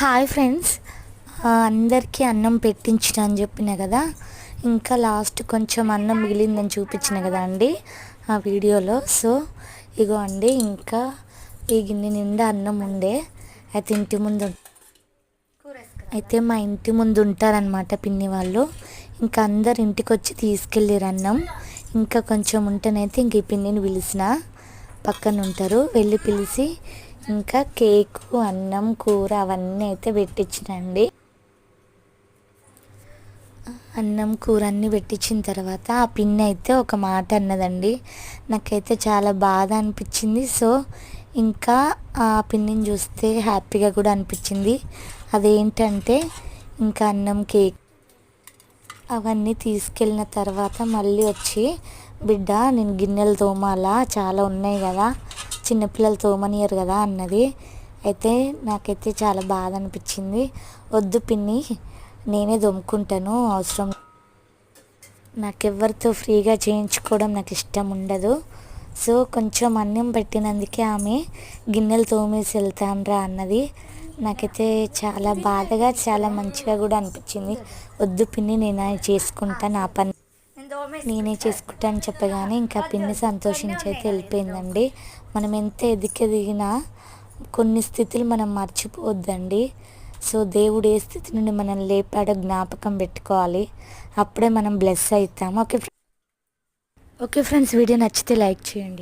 Hi friends, అందరికీ అన్నం పెట్టించిన అని చెప్పిన కదా. ఇంకా లాస్ట్ కొంచెం అన్నం మిగిలిందని చూపించిన కదా అండి ఆ వీడియోలో. సో ఇగో అండి, ఇంకా ఈ గిన్నె నిండా అన్నం ఉండే. అయితే మా ఇంటి ముందు ఉంటారనమాట పిన్ని వాళ్ళు. ఇంకా అందరు ఇంటికి వచ్చి తీసుకెళ్ళారు అన్నం. ఇంకా కొంచెం ఉంటేనైతే ఇంక ఈ పిన్నిని పిలిచిన, పక్కన ఉంటారు, వెళ్ళి పిలిచి ఇంకా కేకు, అన్నం, కూర అవన్నీ అయితే పెట్టించినండి. అన్నం కూర అన్నీ పెట్టించిన తర్వాత ఆ పిన్ని అయితే ఒక మాట అన్నదండి. నాకైతే చాలా బాధ అనిపించింది. సో ఇంకా ఆ పిన్నిని చూస్తే హ్యాపీగా కూడా అనిపించింది. అదేంటంటే, ఇంకా అన్నం, కేక్ అవన్నీ తీసుకెళ్ళిన తర్వాత మళ్ళీ వచ్చి, బిడ్డ నేను గిన్నెలు తోమాలా, చాలా ఉన్నాయి కదా, చిన్నపిల్లలు తోమనియరు కదా అన్నది. అయితే నాకైతే చాలా బాధ అనిపించింది. వద్దు పిన్ని, నేనే తోముకుంటాను, అవసరం, నాకెవ్వరితో ఫ్రీగా చేయించుకోవడం నాకు ఇష్టం ఉండదు. సో కొంచెం అన్నం పెట్టినందుకే ఆమె గిన్నెలు తోమేసి వెళ్తానరా అన్నది. నాకైతే చాలా బాధగా, చాలా మంచిగా కూడా అనిపించింది. వద్దు పిన్ని, నేను చేసుకుంటాను, నా పని నేనే చేసుకుంటా అని చెప్పగానే ఇంకా పిన్ని సంతోషించి అయితే వెళ్ళిపోయిందండి. మనం ఎంత ఎదిగినా కొన్ని స్థితులు మనం మర్చిపోవద్దండి. సో దేవుడు ఏ స్థితి నుండి మనం లేపాడో జ్ఞాపకం పెట్టుకోవాలి. అప్పుడే మనం బ్లెస్ అవుతాము. ఓకే ఫ్రెండ్స్, వీడియో నచ్చితే లైక్ చేయండి.